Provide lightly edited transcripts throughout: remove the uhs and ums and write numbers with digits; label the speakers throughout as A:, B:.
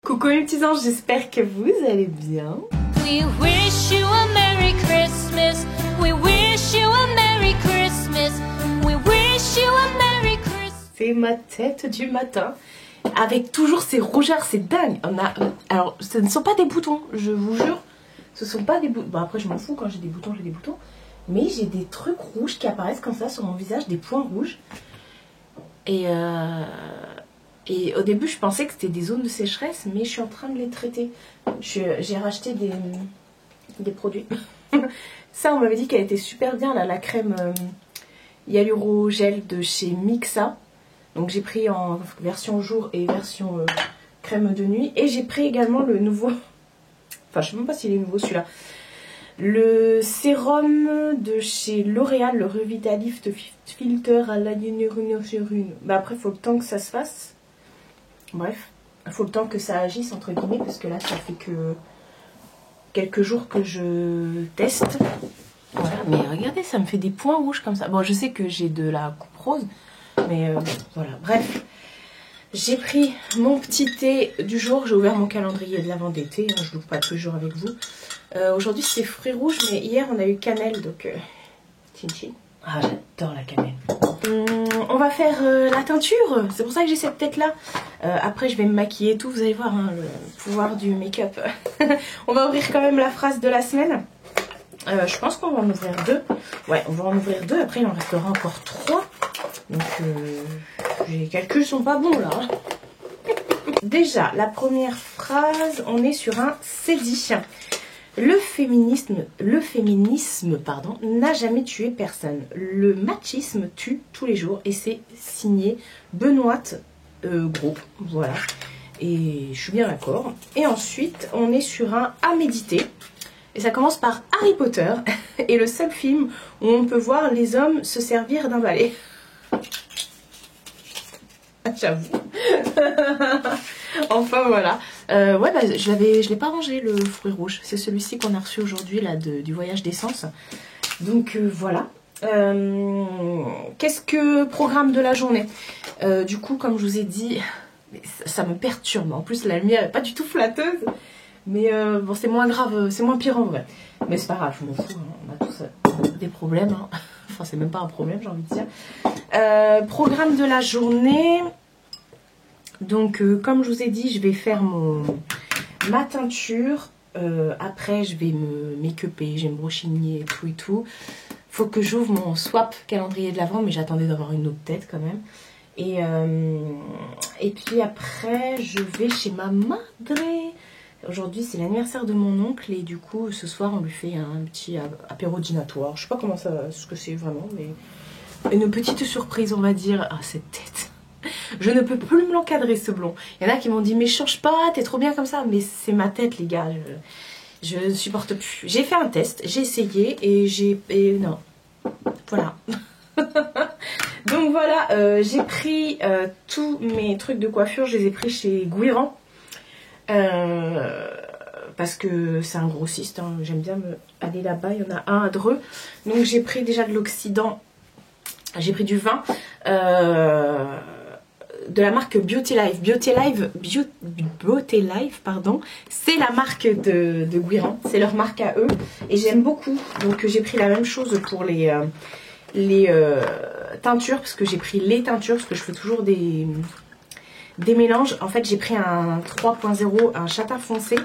A: Coucou les petits anges, j'espère que vous allez bien.
B: We wish you a Merry Christmas. We wish you a Merry Christmas. We wish you a Merry Christmas.
A: C'est ma tête du matin. Avec toujours ces rougeurs, c'est dingue. Alors, ce ne sont pas des boutons, je vous jure. Ce sont pas des boutons. Bon, après, je m'en fous, quand j'ai des boutons, j'ai des boutons. Mais j'ai des trucs rouges qui apparaissent comme ça sur mon visage, des points rouges. Et au début, je pensais que c'était des zones de sécheresse, mais je suis en train de les traiter. J'ai racheté des produits. Ça, on m'avait dit qu'elle était super bien, là, la crème Hyaluro Gel de chez Mixa. Donc j'ai pris en version jour et version crème de nuit. Et j'ai pris également le nouveau... Enfin, je sais même pas s'il est nouveau celui-là. Le sérum de chez L'Oréal, le Revitalift Filter à la une. Bah après, il faut le temps que ça se fasse. Bref, il faut le temps que ça agisse, entre guillemets, parce que là, ça fait que quelques jours que je teste. Voilà, mais regardez, ça me fait des points rouges comme ça. Bon, je sais que j'ai de la coupe rose, mais voilà, bref. J'ai pris mon petit thé du jour, j'ai ouvert mon calendrier de l'avant d'été, hein, je l'ouvre pas tous les jours avec vous. Aujourd'hui, c'est fruits rouges, mais hier, on a eu cannelle, donc... Chin chin. Ah, j'adore la cannelle. On va faire la teinture, c'est pour ça que j'ai cette tête là. Après je vais me maquiller et tout, vous allez voir hein, le pouvoir du make-up. On va ouvrir quand même la phrase de la semaine. Je pense qu'on va en ouvrir deux. Ouais, on va en ouvrir deux, après il en restera encore trois. Donc les calculs sont pas bons là. Déjà, la première phrase, on est sur un c'est-dit. Le féminisme, pardon, n'a jamais tué personne. Le machisme tue tous les jours. Et c'est signé Benoît Gros. Voilà. Et je suis bien d'accord. Et ensuite, on est sur un à méditer. Et ça commence par Harry Potter. Et le seul film où on peut voir les hommes se servir d'un balai. J'avoue. Enfin voilà. Ouais, bah, je l'ai pas rangé le fruit rouge. C'est celui-ci qu'on a reçu aujourd'hui là du voyage d'essence. Donc voilà. Qu'est-ce que programme de la journée? Du coup, comme je vous ai dit, ça me perturbe. En plus, la lumière est pas du tout flatteuse. Mais bon, c'est moins grave, c'est moins pire en vrai. Mais c'est pas grave, je m'en fous. Hein. On a tous des problèmes. Hein. Enfin, c'est même pas un problème, j'ai envie de dire. Programme de la journée. Donc, comme je vous ai dit, je vais faire ma teinture. Après, je vais me make-upper, je vais me brochigner et tout et tout. Faut que j'ouvre mon swap calendrier de l'Avent, mais j'attendais d'avoir une autre tête quand même. Et puis après, je vais chez ma madre. Aujourd'hui, c'est l'anniversaire de mon oncle et du coup, ce soir, on lui fait un petit apéro dînatoire. Je sais pas comment ce que c'est vraiment, mais une petite surprise, on va dire. Ah, cette tête. Je ne peux plus me l'encadrer ce blond. Il y en a qui m'ont dit mais change pas, t'es trop bien comme ça. Mais c'est ma tête les gars, je ne supporte plus. J'ai fait un test, j'ai essayé et non. Voilà. Donc voilà, j'ai pris tous mes trucs de coiffure, je les ai pris chez Guiran. Parce que c'est un grossiste, hein. J'aime bien aller là-bas, il y en a un à Dreux. Donc j'ai pris déjà de l'Occident, j'ai pris du vin. De la marque Beauty Life. Beauty Life, pardon. C'est la marque de Guiran. C'est leur marque à eux. Et j'aime beaucoup. Donc j'ai pris la même chose pour les teintures. Parce que j'ai pris les teintures. Parce que je fais toujours des mélanges. En fait, j'ai pris un 3.0, un châtain foncé.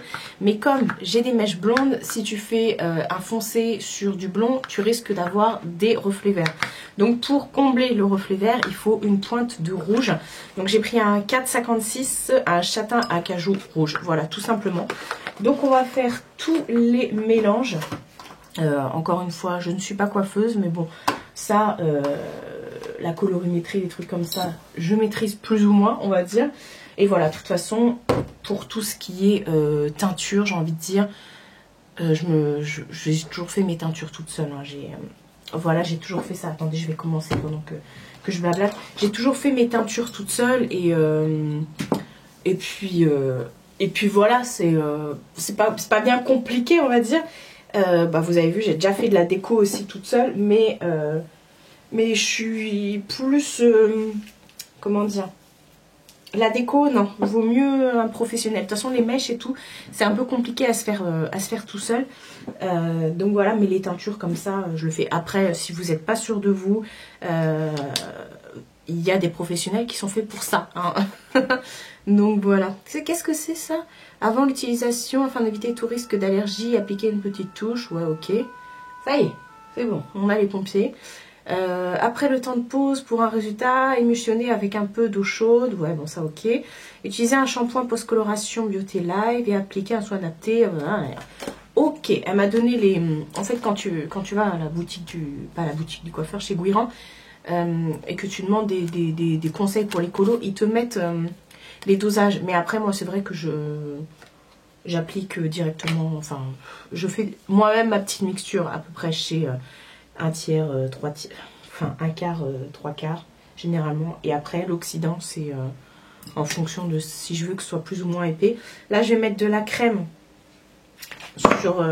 A: Mais comme j'ai des mèches blondes, si tu fais un foncé sur du blond, tu risques d'avoir des reflets verts. Donc pour combler le reflet vert, il faut une pointe de rouge. Donc j'ai pris un 4,56, un châtain à cajou rouge. Voilà, tout simplement. Donc on va faire tous les mélanges. Encore une fois, je ne suis pas coiffeuse, mais bon, ça, la colorimétrie, des trucs comme ça, je maîtrise plus ou moins, on va dire. Et voilà, de toute façon, pour tout ce qui est teinture, j'ai envie de dire, j'ai toujours fait mes teintures toutes seules. Hein. Voilà, j'ai toujours fait ça. Attendez, je vais commencer pendant que je blablate. J'ai toujours fait mes teintures toutes seules et puis voilà, c'est pas bien compliqué, on va dire. Bah, vous avez vu, j'ai déjà fait de la déco aussi toute seule, mais je suis plus comment dire, La déco, non, il vaut mieux un professionnel. De toute façon, les mèches et tout, c'est un peu compliqué à se faire tout seul. Donc voilà, mais les teintures comme ça, je le fais. Après, si vous n'êtes pas sûr de vous, il y a des professionnels qui sont faits pour ça. Hein. Donc voilà. Qu'est-ce que c'est ça? Avant l'utilisation, afin d'éviter tout risque d'allergie, appliquer une petite touche. Ouais, ok. Ça y est, c'est bon, on a les pompiers. Après le temps de pause, pour un résultat, émulsionner avec un peu d'eau chaude. Ouais, bon, ça, ok. Utiliser un shampoing post-coloration Beauté Live et appliquer un soin adapté. Ok, elle m'a donné les... En fait, quand tu vas à la boutique pas la boutique du coiffeur, chez Guiran, et que tu demandes des conseils pour les colos, ils te mettent les dosages. Mais après, moi, c'est vrai que j'applique directement... Enfin, je fais moi-même ma petite mixture, à peu près chez... un tiers, trois tiers, enfin un quart, trois quarts généralement. Et après l'oxydant c'est en fonction de si je veux que ce soit plus ou moins épais. Là je vais mettre de la crème sur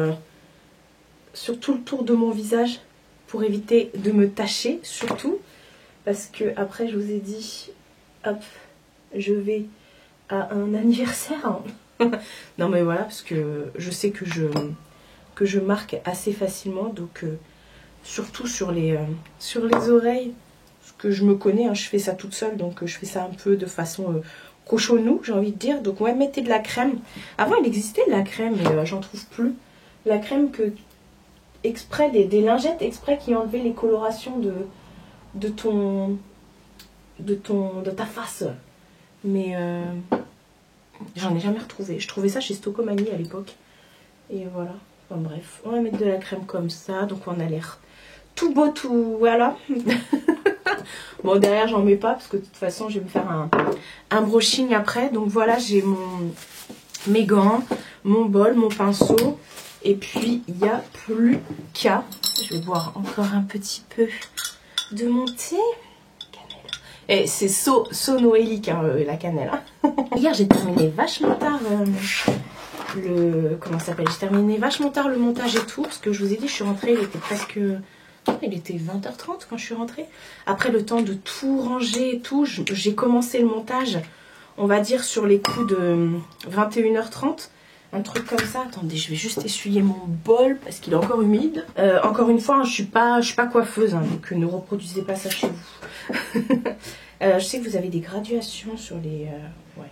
A: tout le tour de mon visage pour éviter de me tacher surtout. Parce que après je vous ai dit, hop, je vais à un anniversaire. Non mais voilà, parce que je sais que je marque assez facilement, donc... surtout sur les oreilles, parce que je me connais, hein, je fais ça toute seule, donc je fais ça un peu de façon cochonou, j'ai envie de dire. Donc ouais, mettez de la crème. Avant il existait de la crème, mais j'en trouve plus. La crème exprès, des lingettes exprès qui enlevaient les colorations de ta face. Mais j'en ai jamais retrouvé. Je trouvais ça chez Stocomanie à l'époque. Et voilà. Enfin bref, on va mettre de la crème comme ça, donc on a l'air tout beau, tout... Voilà. Bon, derrière, j'en mets pas, parce que de toute façon, je vais me faire un brushing après. Donc voilà, j'ai mes gants, mon bol, mon pinceau. Et puis, il n'y a plus qu'à... Je vais boire encore un petit peu de mon thé. Cannelle. Et c'est noélique, hein, la cannelle. Hein. Hier, j'ai terminé vachement tard... comment ça s'appelle, j'ai terminé vachement tard le montage et tout, parce que je vous ai dit, je suis rentrée, il était 20h30 quand je suis rentrée. Après le temps de tout ranger et tout, j'ai commencé le montage, on va dire sur les coups de 21h30, un truc comme ça. Attendez, je vais juste essuyer mon bol parce qu'il est encore humide. Encore une fois, hein, je suis pas coiffeuse, hein, donc ne reproduisez pas ça chez vous. Je sais que vous avez des graduations sur les... ouais.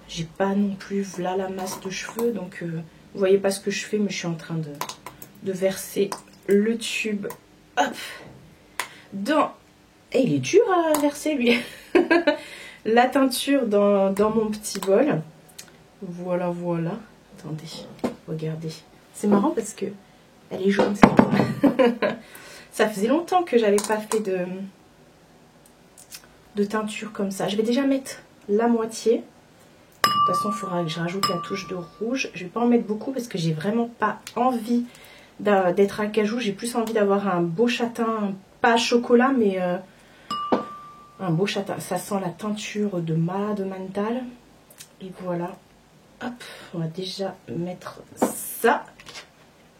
A: J'ai pas non plus là la masse de cheveux, donc vous voyez pas ce que je fais, mais je suis en train de verser le tube, hop, dans... Et il est dur à verser lui. La teinture dans mon petit bol. Voilà, voilà. Attendez, regardez. C'est marrant parce que elle est jaune. Ça faisait longtemps que j'avais pas fait de teinture comme ça. Je vais déjà mettre la moitié. De toute façon, il faudra que je rajoute la touche de rouge. Je ne vais pas en mettre beaucoup parce que j'ai vraiment pas envie d'être acajou. J'ai plus envie d'avoir un beau châtain, pas chocolat, mais un beau châtain. Ça sent la teinture de Malade Mental. Et voilà. Hop, on va déjà mettre ça.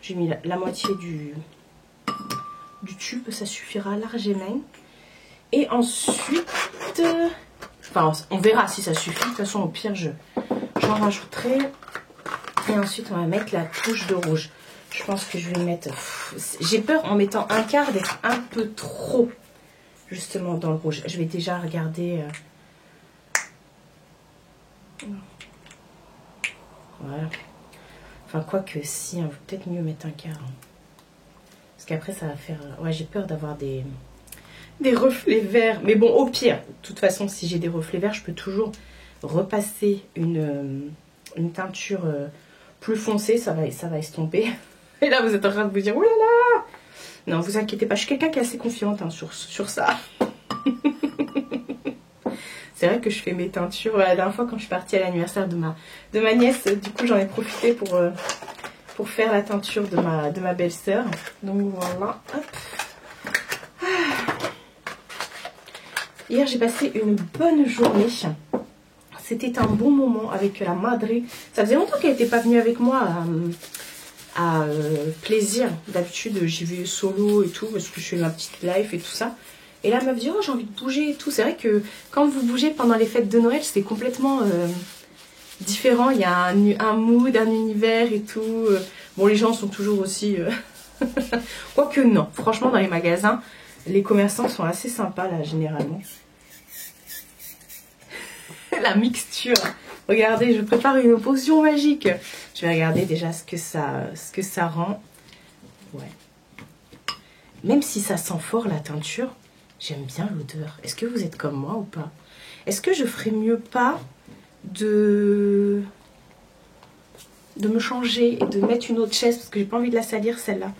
A: J'ai mis la moitié du tube, ça suffira largement. Et ensuite... Enfin, on verra si ça suffit. De toute façon, au pire, j'en rajouterai. Et ensuite, on va mettre la touche de rouge. Je pense que je vais mettre... J'ai peur, en mettant un quart, d'être un peu trop, justement, dans le rouge. Je vais déjà regarder... Voilà. Enfin, quoique, si, hein, peut-être mieux mettre un quart. Hein. Parce qu'après, ça va faire... Ouais, j'ai peur d'avoir des reflets verts. Mais bon, au pire, de toute façon, si j'ai des reflets verts, je peux toujours repasser une teinture plus foncée. Ça va estomper. Et là, vous êtes en train de vous dire, oh là là! Non, vous inquiétez pas, je suis quelqu'un qui est assez confiante hein, sur ça. C'est vrai que je fais mes teintures. La dernière fois, quand je suis partie à l'anniversaire de ma nièce, du coup, j'en ai profité pour faire la teinture de ma belle-sœur. Donc voilà, hop. Hier, j'ai passé une bonne journée. C'était un bon moment avec la madre. Ça faisait longtemps qu'elle n'était pas venue avec moi à plaisir. D'habitude, j'y vais solo et tout, parce que je fais ma petite life et tout ça. Et là, elle m'a dit, oh, j'ai envie de bouger et tout. C'est vrai que quand vous bougez pendant les fêtes de Noël, c'est complètement différent. Il y a un mood, un univers et tout. Bon, les gens sont toujours aussi... Quoique non, franchement, dans les magasins, les commerçants sont assez sympas, là, généralement. La mixture. Regardez, je prépare une potion magique. Je vais regarder déjà ce que ça rend. Ouais. Même si ça sent fort la teinture, j'aime bien l'odeur. Est-ce que vous êtes comme moi ou pas? Est-ce que je ferais mieux pas de me changer et de mettre une autre chaise parce que j'ai pas envie de la salir celle-là.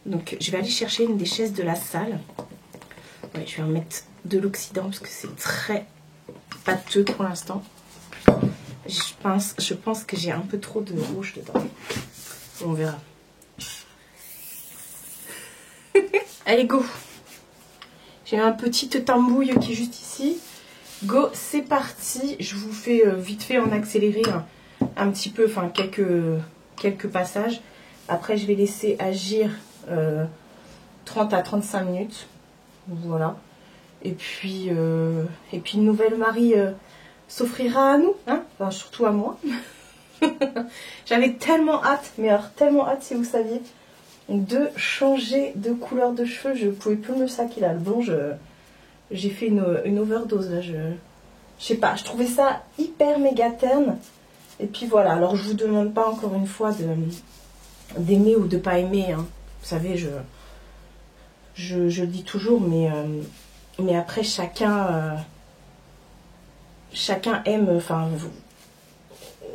A: Donc je vais aller chercher une des chaises de la salle. Ouais, je vais en mettre de l'oxydant parce que c'est très pâteux pour l'instant. Je pense que j'ai un peu trop de rouge dedans. On verra. Allez, go. J'ai un petit tambouille qui est juste ici. Go, c'est parti. Je vous fais vite fait en accéléré un petit peu, enfin quelques passages. Après, je vais laisser agir 30 à 35 minutes. Voilà. Et puis une nouvelle Marie s'offrira à nous, hein, enfin, surtout à moi. J'avais tellement hâte, mais alors tellement hâte si vous saviez, de changer de couleur de cheveux. Je pouvais plus me saquer là. Bon, j'ai fait une overdose là. Je sais pas, je trouvais ça hyper méga terne. Et puis voilà, alors je vous demande pas encore une fois d'aimer ou de pas aimer, hein. Vous savez, je le dis toujours, mais après chacun aime, enfin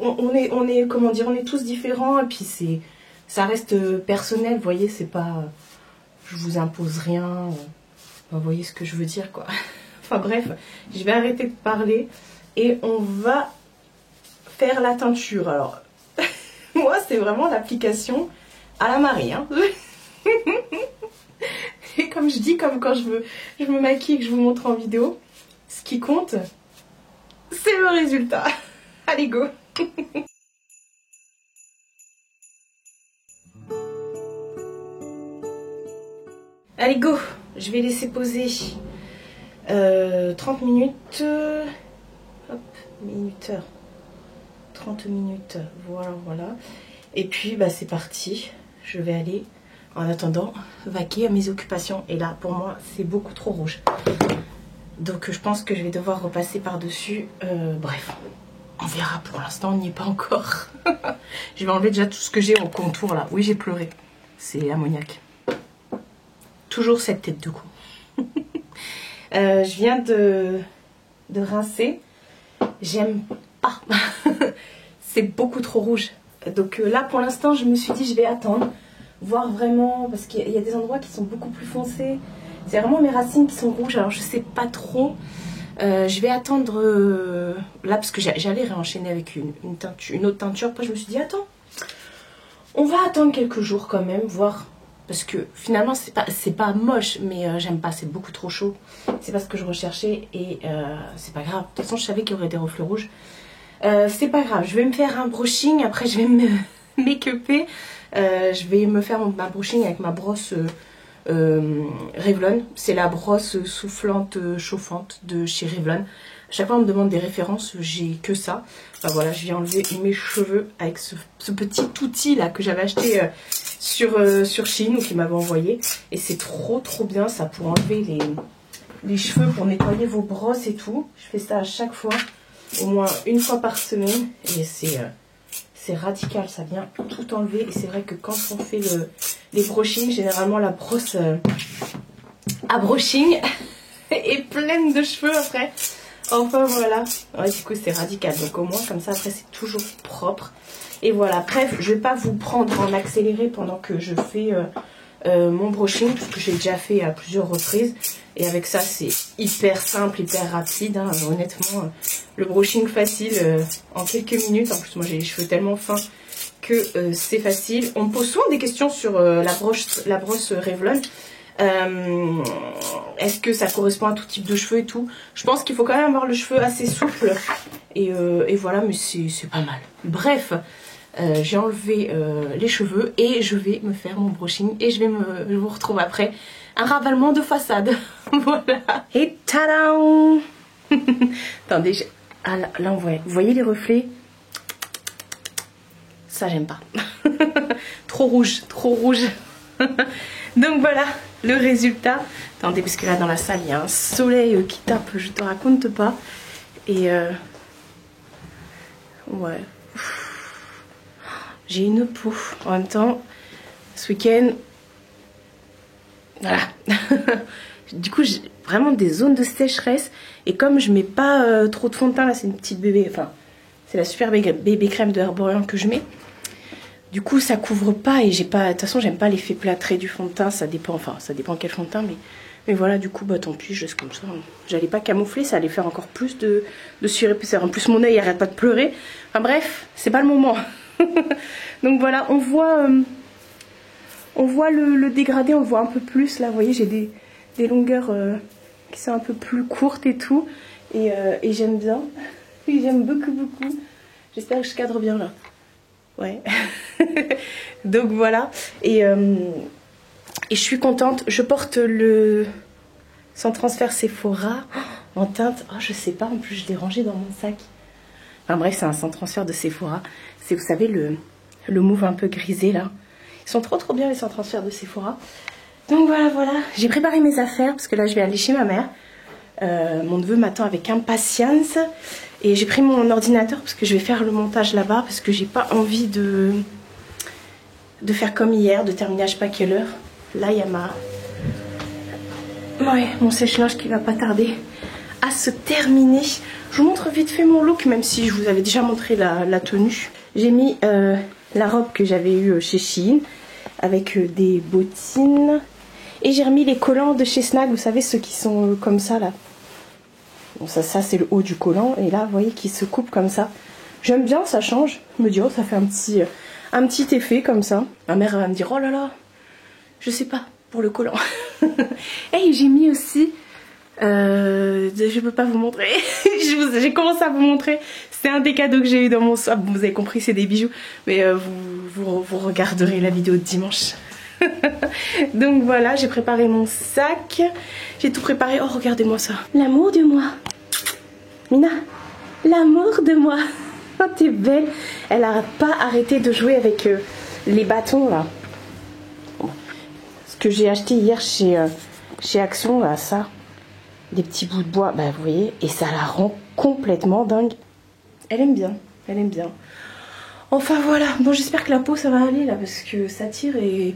A: on est comment dire, on est tous différents et puis ça reste personnel, vous voyez, c'est pas, je vous impose rien, vous voyez ce que je veux dire quoi. Enfin bref, je vais arrêter de parler et on va faire la teinture. Alors moi c'est vraiment l'application à la Marie, hein. Et comme je dis, comme quand je me maquille et que je vous montre en vidéo, ce qui compte, c'est le résultat. Allez, go. Allez, go. Je vais laisser poser 30 minutes. Hop, minuteur. 30 minutes. Voilà, voilà. Et puis, bah, c'est parti. Je vais aller... En attendant, vaquer à mes occupations. Et là, pour moi, c'est beaucoup trop rouge. Donc, je pense que je vais devoir repasser par-dessus. Bref, on verra. Pour l'instant, on n'y est pas encore. Je vais enlever déjà tout ce que j'ai en contour, là. Oui, j'ai pleuré. C'est ammoniaque. Toujours cette tête de cou. Je viens de rincer. J'aime pas. C'est beaucoup trop rouge. Donc là, pour l'instant, je me suis dit, je vais attendre. Voir vraiment, parce qu'il y a des endroits qui sont beaucoup plus foncés. C'est vraiment mes racines qui sont rouges, alors je sais pas trop. Je vais attendre là, parce que j'allais réenchaîner avec une autre teinture. Après je me suis dit, attends, on va attendre quelques jours quand même, voir. Parce que finalement c'est pas moche, mais j'aime pas, c'est beaucoup trop chaud. C'est pas ce que je recherchais et c'est pas grave. De toute façon je savais qu'il y aurait des reflets rouges. C'est pas grave, je vais me faire un brushing, après je vais me make-upper. Je vais me faire ma brushing avec ma brosse Revlon. C'est la brosse soufflante chauffante de chez Revlon. À chaque fois on me demande des références, j'ai que ça. Enfin voilà, je viens enlever mes cheveux avec ce petit outil là que j'avais acheté sur Shein ou qui m'avait envoyé. Et c'est trop bien ça pour enlever les cheveux, pour nettoyer vos brosses et tout. Je fais ça à chaque fois, au moins une fois par semaine. Et c'est radical, ça vient tout enlever. Et c'est vrai que quand on fait les brushings, généralement la brosse à brushing est pleine de cheveux après. Enfin voilà. Ouais, du coup c'est radical. Donc au moins comme ça après c'est toujours propre. Et voilà. Bref, je vais pas vous prendre en accéléré pendant que je fais mon brushing, parce que j'ai déjà fait à plusieurs reprises. Et avec ça c'est hyper simple, hyper rapide, hein. Honnêtement, le brushing facile en quelques minutes. En plus moi j'ai les cheveux tellement fins que c'est facile. On me pose souvent des questions sur la brosse Revlon. Est-ce que ça correspond à tout type de cheveux et tout? Je pense qu'il faut quand même avoir le cheveu assez souple. Et voilà, mais c'est pas mal. Bref, j'ai enlevé les cheveux et je vais me faire mon brushing. Et je vous retrouve après un ravalement de façade. Voilà. Et tadam. Attendez, ah, là on voit. Vous voyez les reflets? Ça j'aime pas. Trop rouge, trop rouge. Donc voilà le résultat. Attendez, parce que là dans la salle il y a un soleil qui tape, je te raconte pas. Et ouais. J'ai une peau. En même temps, ce week-end, voilà. Du coup, j'ai vraiment des zones de sécheresse. Et comme je mets pas trop de fond de teint, là c'est une petite bébé, enfin c'est la super bébé crème de Herborian que je mets. Du coup ça couvre pas et j'ai pas, de toute façon j'aime pas l'effet plâtré du fond de teint, ça dépend, enfin ça dépend quel fond de teint, mais voilà, du coup bah tant pis, je laisse comme ça. J'allais pas camoufler, ça allait faire encore plus de surépaisseur. En plus mon œil arrête pas de pleurer. Enfin bref, c'est pas le moment. Donc voilà, on voit le dégradé, on le voit un peu plus. Là vous voyez, j'ai des longueurs qui sont un peu plus courtes et tout. Et j'aime bien. J'aime beaucoup, beaucoup. J'espère que je cadre bien là. Ouais. Donc voilà. Et je suis contente. Je porte le Sans Transfert Sephora en teinte. Oh, je sais pas, en plus je l'ai rangé dans mon sac. Enfin bref, c'est un Sans Transfert de Sephora. C'est, vous savez, le mauve un peu grisé là. Ils sont trop bien les Sans Transfert de Sephora. Donc voilà. J'ai préparé mes affaires parce que là je vais aller chez ma mère. Mon neveu m'attend avec impatience. Et j'ai pris mon ordinateur parce que je vais faire le montage là-bas. Parce que j'ai pas envie de faire comme hier, de terminer à je sais pas quelle heure. Là il y a mon sèche-linge qui va pas tarder à se terminer. Je vous montre vite fait mon look, même si je vous avais déjà montré la tenue. J'ai mis la robe que j'avais eue chez Shein avec des bottines. Et j'ai remis les collants de chez Snag, vous savez ceux qui sont comme ça là. Bon ça c'est le haut du collant et là vous voyez qui se coupe comme ça. J'aime bien, ça change. Je me dis oh ça fait un petit effet comme ça. Ma mère va me dire oh là là, je sais pas pour le collant. Et j'ai mis aussi, je peux pas vous montrer. J'ai commencé à vous montrer. C'est un des cadeaux que j'ai eu dans mon swap. Vous avez compris, c'est des bijoux. Mais vous regarderez la vidéo de dimanche. Donc voilà, j'ai préparé mon sac. J'ai tout préparé. Oh regardez-moi ça. L'amour de moi. Mina, l'amour de moi. Oh t'es belle. Elle a pas arrêté de jouer avec les bâtons là. Ce que j'ai acheté hier chez Action là, ça. Des petits bouts de bois, bah vous voyez. Et ça la rend complètement dingue. Elle aime bien, elle aime bien. Enfin voilà, bon j'espère que la peau ça va aller là parce que ça tire et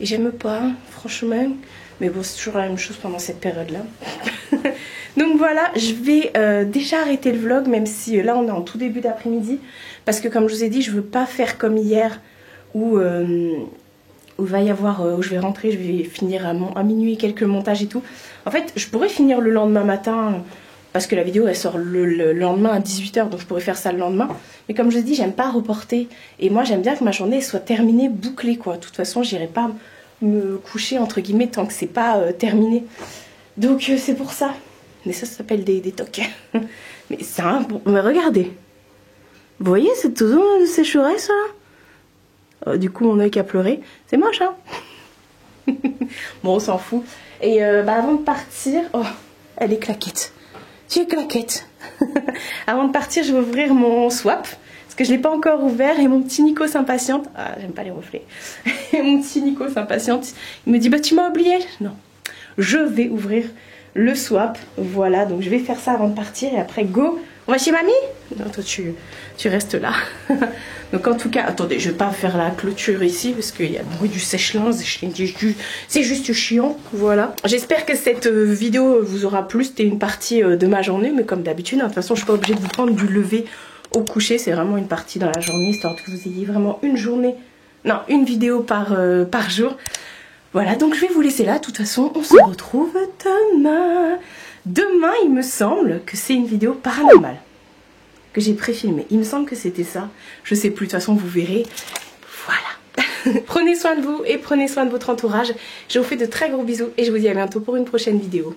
A: j'aime pas, franchement. Mais bon c'est toujours la même chose pendant cette période là. Donc voilà, je vais déjà arrêter le vlog même si là on est en tout début d'après-midi. Parce que comme je vous ai dit, je veux pas faire comme hier où va y avoir, où je vais rentrer, je vais finir à minuit quelques montages et tout. En fait je pourrais finir le lendemain matin. Parce que la vidéo elle sort le lendemain à 18 h, donc je pourrais faire ça le lendemain. Mais comme je dis, j'aime pas reporter. Et moi j'aime bien que ma journée soit terminée, bouclée quoi. De toute façon j'irai pas me coucher entre guillemets tant que c'est pas terminé. Donc c'est pour ça. Mais ça s'appelle des tocs. Mais c'est un bon. Mais regardez. Vous voyez cette zone de sécheresse là. Du coup mon œil qui a pleuré. C'est moche hein. Bon on s'en fout. Et avant de partir. Oh, elle est claquette. Tu es claquette. Avant de partir, je vais ouvrir mon swap. Parce que je ne l'ai pas encore ouvert. Et mon petit Nico s'impatiente. Ah, j'aime pas les reflets. Et mon petit Nico s'impatiente. Il me dit, bah tu m'as oublié. Non. Je vais ouvrir le swap. Voilà, donc je vais faire ça avant de partir. Et après, go. On va chez mamie? Non, toi tu restes là. Donc en tout cas, attendez, je vais pas faire la clôture ici parce qu'il y a le bruit du sèche-linge, c'est juste chiant. Voilà. J'espère que cette vidéo vous aura plu. C'était une partie de ma journée, mais comme d'habitude, de toute façon, je suis pas obligée de vous prendre du lever au coucher. C'est vraiment une partie dans la journée, histoire que vous ayez vraiment une journée, non, une vidéo par jour. Voilà, donc je vais vous laisser là. De toute façon, on se retrouve demain. Demain, il me semble que c'est une vidéo paranormale que j'ai pré-filmée. Il me semble que c'était ça. Je sais plus, de toute façon, vous verrez. Voilà. Prenez soin de vous et prenez soin de votre entourage. Je vous fais de très gros bisous et je vous dis à bientôt pour une prochaine vidéo.